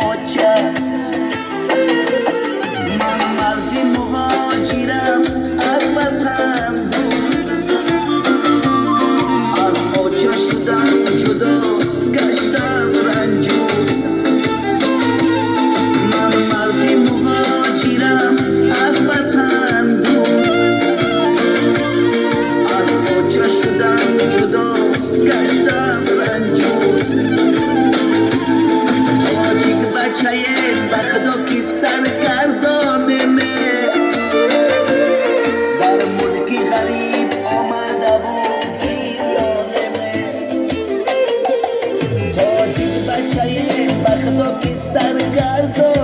آجه من مردی مهاجرم از وطن دور از آجه شدم جدا گشتم رنجور من مردی مهاجرم از وطن دور از آجه شدم جدا گشتم رنجور تاجیک بچه بخدا کی سرگردانمه در ملکی غریب آمده بود ویرانمه تاجیک بچه بخدا کی سرگردانمه